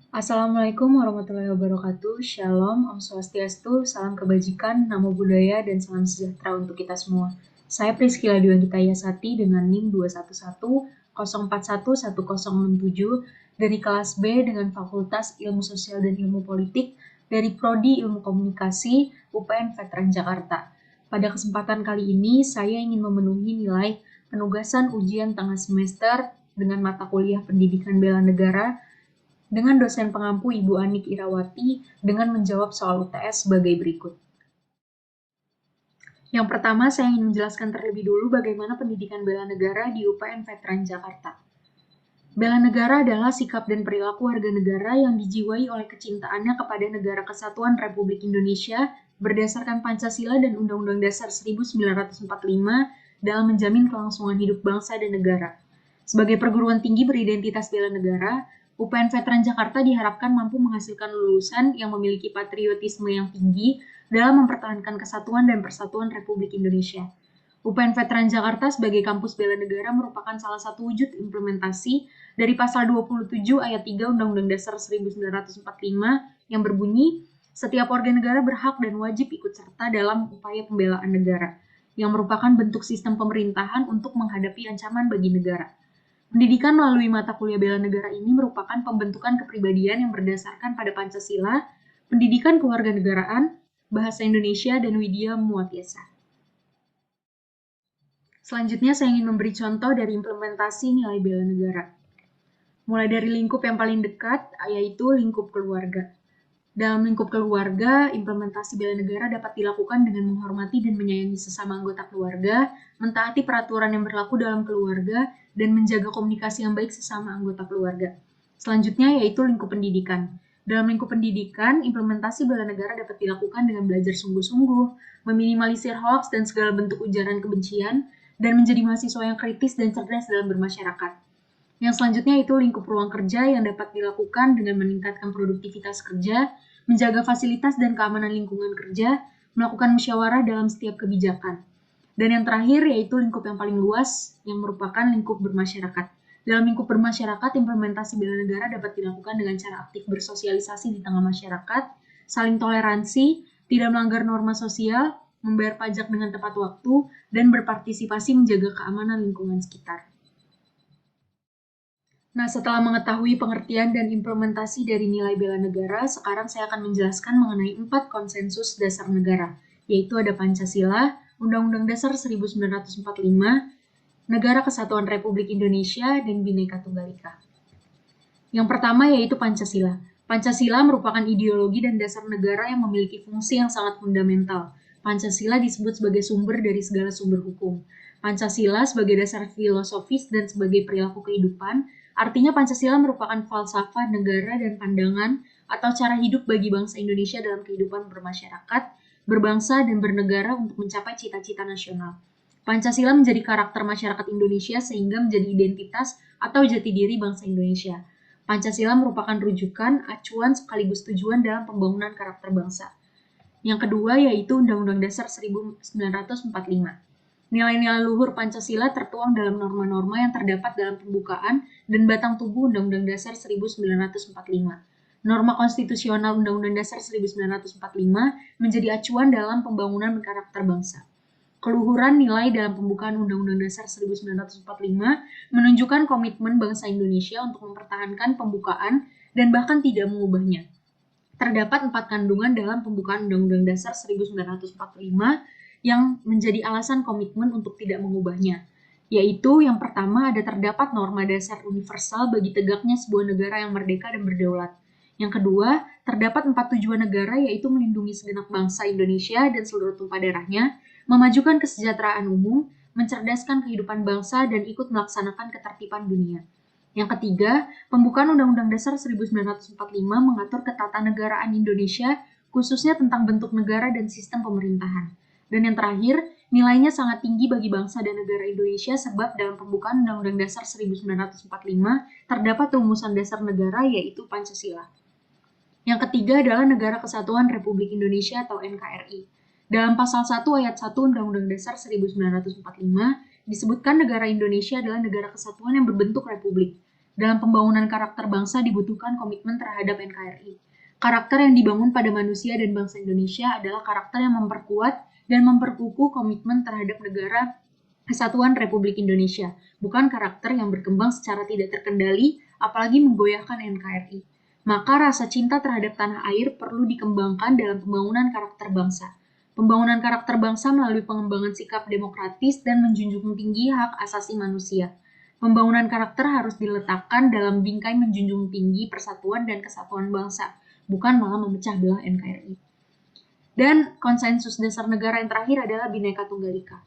Assalamualaikum warahmatullahi wabarakatuh. Shalom, Om Swastiastu, salam kebajikan, namo buddhaya, dan salam sejahtera untuk kita semua. Saya Priscila Dwianggita Yasati dengan NIM 21104111067 dari kelas B dengan Fakultas Ilmu Sosial dan Ilmu Politik dari Prodi Ilmu Komunikasi UPN Veteran Jakarta. Pada kesempatan kali ini, saya ingin memenuhi nilai penugasan ujian tengah semester dengan mata kuliah Pendidikan Bela Negara dengan dosen pengampu Ibu Anik Irawati dengan menjawab soal UTS sebagai berikut. Yang pertama, saya ingin menjelaskan terlebih dulu bagaimana pendidikan bela negara di UPN Veteran Jakarta. Bela negara adalah sikap dan perilaku warga negara yang dijiwai oleh kecintaannya kepada Negara Kesatuan Republik Indonesia berdasarkan Pancasila dan Undang-Undang Dasar 1945 dalam menjamin kelangsungan hidup bangsa dan negara. Sebagai perguruan tinggi beridentitas bela negara, UPN Veteran Jakarta diharapkan mampu menghasilkan lulusan yang memiliki patriotisme yang tinggi dalam mempertahankan kesatuan dan persatuan Republik Indonesia. UPN Veteran Jakarta sebagai kampus bela negara merupakan salah satu wujud implementasi dari pasal 27 ayat 3 Undang-Undang Dasar 1945 yang berbunyi, setiap warga negara berhak dan wajib ikut serta dalam upaya pembelaan negara, yang merupakan bentuk sistem pemerintahan untuk menghadapi ancaman bagi negara. Pendidikan melalui mata kuliah bela negara ini merupakan pembentukan kepribadian yang berdasarkan pada Pancasila, pendidikan kewarganegaraan, bahasa Indonesia, dan widya muatyasa. Selanjutnya saya ingin memberi contoh dari implementasi nilai bela negara. Mulai dari lingkup yang paling dekat, yaitu lingkup keluarga. Dalam lingkup keluarga, implementasi bela negara dapat dilakukan dengan menghormati dan menyayangi sesama anggota keluarga, mentaati peraturan yang berlaku dalam keluarga, dan menjaga komunikasi yang baik sesama anggota keluarga. Selanjutnya yaitu lingkup pendidikan. Dalam lingkup pendidikan, implementasi bela negara dapat dilakukan dengan belajar sungguh-sungguh, meminimalisir hoaks dan segala bentuk ujaran kebencian, dan menjadi mahasiswa yang kritis dan cerdas dalam bermasyarakat. Yang selanjutnya itu lingkup ruang kerja yang dapat dilakukan dengan meningkatkan produktivitas kerja, menjaga fasilitas dan keamanan lingkungan kerja, melakukan musyawarah dalam setiap kebijakan. Dan yang terakhir yaitu lingkup yang paling luas yang merupakan lingkup bermasyarakat. Dalam lingkup bermasyarakat, implementasi bela negara dapat dilakukan dengan cara aktif bersosialisasi di tengah masyarakat, saling toleransi, tidak melanggar norma sosial, membayar pajak dengan tepat waktu, dan berpartisipasi menjaga keamanan lingkungan sekitar. Nah, setelah mengetahui pengertian dan implementasi dari nilai bela negara, sekarang saya akan menjelaskan mengenai 4 konsensus dasar negara, yaitu ada Pancasila, Undang-Undang Dasar 1945, Negara Kesatuan Republik Indonesia, dan Bhinneka Tunggal Ika. Yang pertama yaitu Pancasila. Pancasila merupakan ideologi dan dasar negara yang memiliki fungsi yang sangat fundamental. Pancasila disebut sebagai sumber dari segala sumber hukum. Pancasila sebagai dasar filosofis dan sebagai perilaku kehidupan. Artinya Pancasila merupakan falsafah negara dan pandangan atau cara hidup bagi bangsa Indonesia dalam kehidupan bermasyarakat, berbangsa, dan bernegara untuk mencapai cita-cita nasional. Pancasila menjadi karakter masyarakat Indonesia sehingga menjadi identitas atau jati diri bangsa Indonesia. Pancasila merupakan rujukan, acuan, sekaligus tujuan dalam pembangunan karakter bangsa. Yang kedua yaitu Undang-Undang Dasar 1945. Nilai-nilai luhur Pancasila tertuang dalam norma-norma yang terdapat dalam pembukaan dan batang tubuh Undang-Undang Dasar 1945. Norma konstitusional Undang-Undang Dasar 1945 menjadi acuan dalam pembangunan karakter bangsa. Keluhuran nilai dalam pembukaan Undang-Undang Dasar 1945 menunjukkan komitmen bangsa Indonesia untuk mempertahankan pembukaan dan bahkan tidak mengubahnya. Terdapat 4 kandungan dalam pembukaan Undang-Undang Dasar 1945 yang menjadi alasan komitmen untuk tidak mengubahnya, yaitu yang pertama ada terdapat norma dasar universal bagi tegaknya sebuah negara yang merdeka dan berdaulat. Yang kedua, terdapat 4 tujuan negara yaitu melindungi segenap bangsa Indonesia dan seluruh tumpah darahnya, memajukan kesejahteraan umum, mencerdaskan kehidupan bangsa, dan ikut melaksanakan ketertiban dunia. Yang ketiga, pembukaan Undang-Undang Dasar 1945 mengatur ketatanegaraan Indonesia, khususnya tentang bentuk negara dan sistem pemerintahan. Dan yang terakhir, nilainya sangat tinggi bagi bangsa dan negara Indonesia sebab dalam pembukaan Undang-Undang Dasar 1945 terdapat rumusan dasar negara yaitu Pancasila. Yang ketiga adalah Negara Kesatuan Republik Indonesia atau NKRI. Dalam pasal 1 ayat 1 Undang-Undang Dasar 1945 disebutkan negara Indonesia adalah negara kesatuan yang berbentuk republik. Dalam pembangunan karakter bangsa dibutuhkan komitmen terhadap NKRI. Karakter yang dibangun pada manusia dan bangsa Indonesia adalah karakter yang memperkuat dan memperkukuh komitmen terhadap negara Kesatuan Republik Indonesia, bukan karakter yang berkembang secara tidak terkendali, apalagi menggoyahkan NKRI. Maka rasa cinta terhadap tanah air perlu dikembangkan dalam pembangunan karakter bangsa. Pembangunan karakter bangsa melalui pengembangan sikap demokratis dan menjunjung tinggi hak asasi manusia. Pembangunan karakter harus diletakkan dalam bingkai menjunjung tinggi persatuan dan kesatuan bangsa, bukan malah memecah belah NKRI. Dan konsensus dasar negara yang terakhir adalah Bhinneka Tunggal Ika.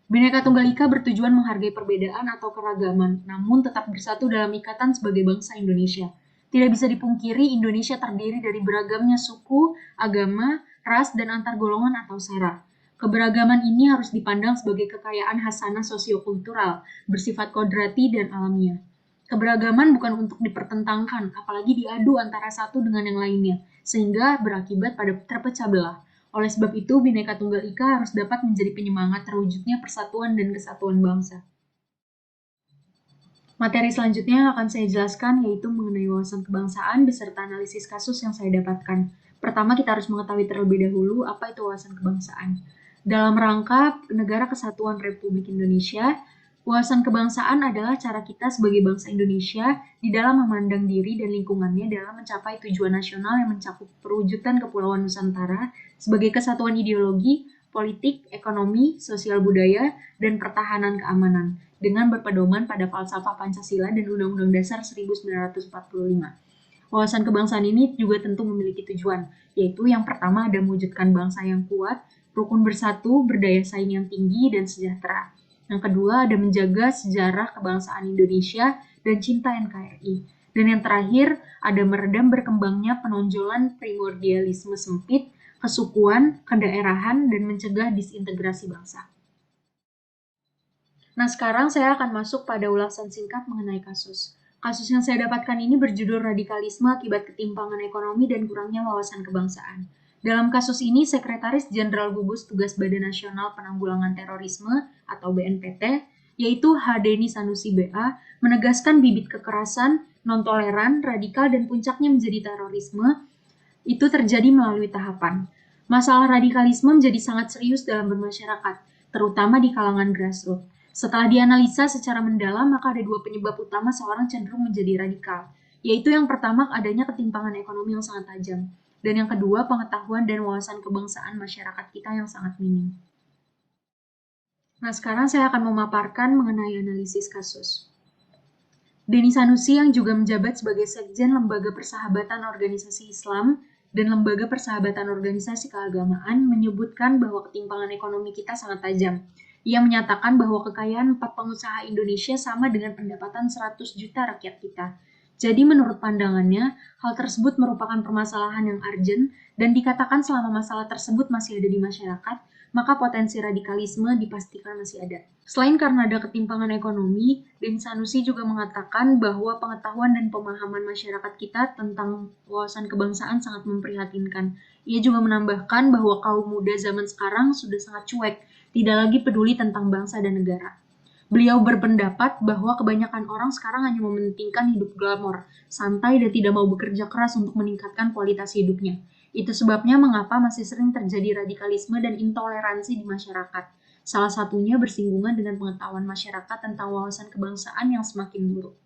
Bhinneka Tunggal Ika bertujuan menghargai perbedaan atau keragaman, namun tetap bersatu dalam ikatan sebagai bangsa Indonesia. Tidak bisa dipungkiri Indonesia terdiri dari beragamnya suku, agama, ras, dan antar golongan atau sara. Keberagaman ini harus dipandang sebagai kekayaan hasanah sosiokultural, bersifat kodrati dan alamiah. Keberagaman bukan untuk dipertentangkan, apalagi diadu antara satu dengan yang lainnya, sehingga berakibat pada terpecah belah. Oleh sebab itu, Bhinneka Tunggal Ika harus dapat menjadi penyemangat terwujudnya persatuan dan kesatuan bangsa. Materi selanjutnya yang akan saya jelaskan yaitu mengenai wawasan kebangsaan beserta analisis kasus yang saya dapatkan. Pertama, kita harus mengetahui terlebih dahulu apa itu wawasan kebangsaan. Dalam rangka Negara Kesatuan Republik Indonesia, wawasan kebangsaan adalah cara kita sebagai bangsa Indonesia di dalam memandang diri dan lingkungannya dalam mencapai tujuan nasional yang mencakup perwujudan Kepulauan Nusantara sebagai kesatuan ideologi, politik, ekonomi, sosial budaya, dan pertahanan keamanan dengan berpedoman pada falsafah Pancasila dan Undang-Undang Dasar 1945. Wawasan kebangsaan ini juga tentu memiliki tujuan, yaitu yang pertama ada mewujudkan bangsa yang kuat, rukun bersatu, berdaya saing yang tinggi, dan sejahtera. Yang kedua ada menjaga sejarah kebangsaan Indonesia dan cinta NKRI. Dan yang terakhir ada meredam berkembangnya penonjolan primordialisme sempit, kesukuan, kedaerahan, dan mencegah disintegrasi bangsa. Nah, sekarang saya akan masuk pada ulasan singkat mengenai kasus. Kasus yang saya dapatkan ini berjudul radikalisme akibat ketimpangan ekonomi dan kurangnya wawasan kebangsaan. Dalam kasus ini, Sekretaris Jenderal Gugus Tugas Badan Nasional Penanggulangan Terorisme atau BNPT, yaitu H. Deni Sanusi BA, menegaskan bibit kekerasan, non-toleran, radikal, dan puncaknya menjadi terorisme itu terjadi melalui tahapan. Masalah radikalisme menjadi sangat serius dalam bermasyarakat, terutama di kalangan grassroots. Setelah dianalisa secara mendalam, maka ada dua penyebab utama seorang cenderung menjadi radikal, yaitu yang pertama adanya ketimpangan ekonomi yang sangat tajam, dan yang kedua pengetahuan dan wawasan kebangsaan masyarakat kita yang sangat minim. Nah, sekarang saya akan memaparkan mengenai analisis kasus. Deni Sanusi yang juga menjabat sebagai Sekjen Lembaga Persahabatan Organisasi Islam dan Lembaga Persahabatan Organisasi Keagamaan menyebutkan bahwa ketimpangan ekonomi kita sangat tajam. Ia menyatakan bahwa kekayaan 4 pengusaha Indonesia sama dengan pendapatan 100 juta rakyat kita. Jadi menurut pandangannya, hal tersebut merupakan permasalahan yang urgent dan dikatakan selama masalah tersebut masih ada di masyarakat, maka potensi radikalisme dipastikan masih ada. Selain karena ada ketimpangan ekonomi, Deni Sanusi juga mengatakan bahwa pengetahuan dan pemahaman masyarakat kita tentang wawasan kebangsaan sangat memprihatinkan. Ia juga menambahkan bahwa kaum muda zaman sekarang sudah sangat cuek, tidak lagi peduli tentang bangsa dan negara. Beliau berpendapat bahwa kebanyakan orang sekarang hanya mementingkan hidup glamor, santai dan tidak mau bekerja keras untuk meningkatkan kualitas hidupnya. Itu sebabnya mengapa masih sering terjadi radikalisme dan intoleransi di masyarakat. Salah satunya bersinggungan dengan pengetahuan masyarakat tentang wawasan kebangsaan yang semakin buruk.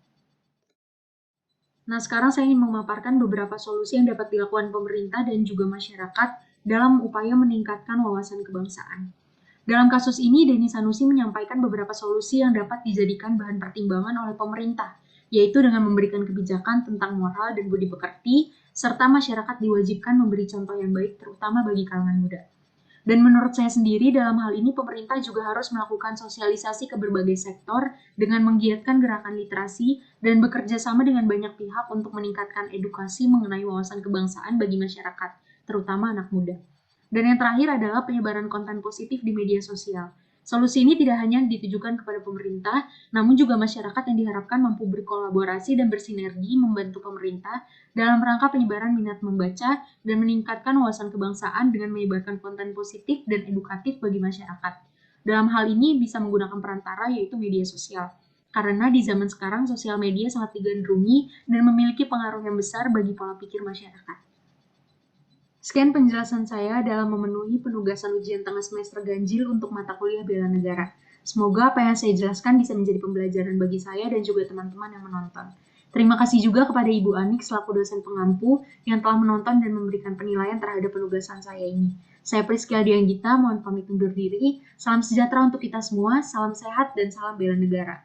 Nah, sekarang saya ingin memaparkan beberapa solusi yang dapat dilakukan pemerintah dan juga masyarakat dalam upaya meningkatkan wawasan kebangsaan. Dalam kasus ini, Deni Sanusi menyampaikan beberapa solusi yang dapat dijadikan bahan pertimbangan oleh pemerintah, yaitu dengan memberikan kebijakan tentang moral dan budi pekerti, serta masyarakat diwajibkan memberi contoh yang baik, terutama bagi kalangan muda. Dan menurut saya sendiri, dalam hal ini pemerintah juga harus melakukan sosialisasi ke berbagai sektor dengan menggiatkan gerakan literasi dan bekerja sama dengan banyak pihak untuk meningkatkan edukasi mengenai wawasan kebangsaan bagi masyarakat, terutama anak muda. Dan yang terakhir adalah penyebaran konten positif di media sosial. Solusi ini tidak hanya ditujukan kepada pemerintah, namun juga masyarakat yang diharapkan mampu berkolaborasi dan bersinergi membantu pemerintah dalam rangka penyebaran minat membaca dan meningkatkan wawasan kebangsaan dengan menyebarkan konten positif dan edukatif bagi masyarakat. Dalam hal ini bisa menggunakan perantara yaitu media sosial. Karena di zaman sekarang sosial media sangat digandrungi dan memiliki pengaruh yang besar bagi pola pikir masyarakat. Sekian penjelasan saya dalam memenuhi penugasan ujian tengah semester ganjil untuk mata kuliah bela negara. Semoga apa yang saya jelaskan bisa menjadi pembelajaran bagi saya dan juga teman-teman yang menonton. Terima kasih juga kepada Ibu Anik selaku dosen pengampu yang telah menonton dan memberikan penilaian terhadap penugasan saya ini. Saya Priscilla Dianggita, mohon pamit undur diri. Salam sejahtera untuk kita semua, salam sehat dan salam bela negara.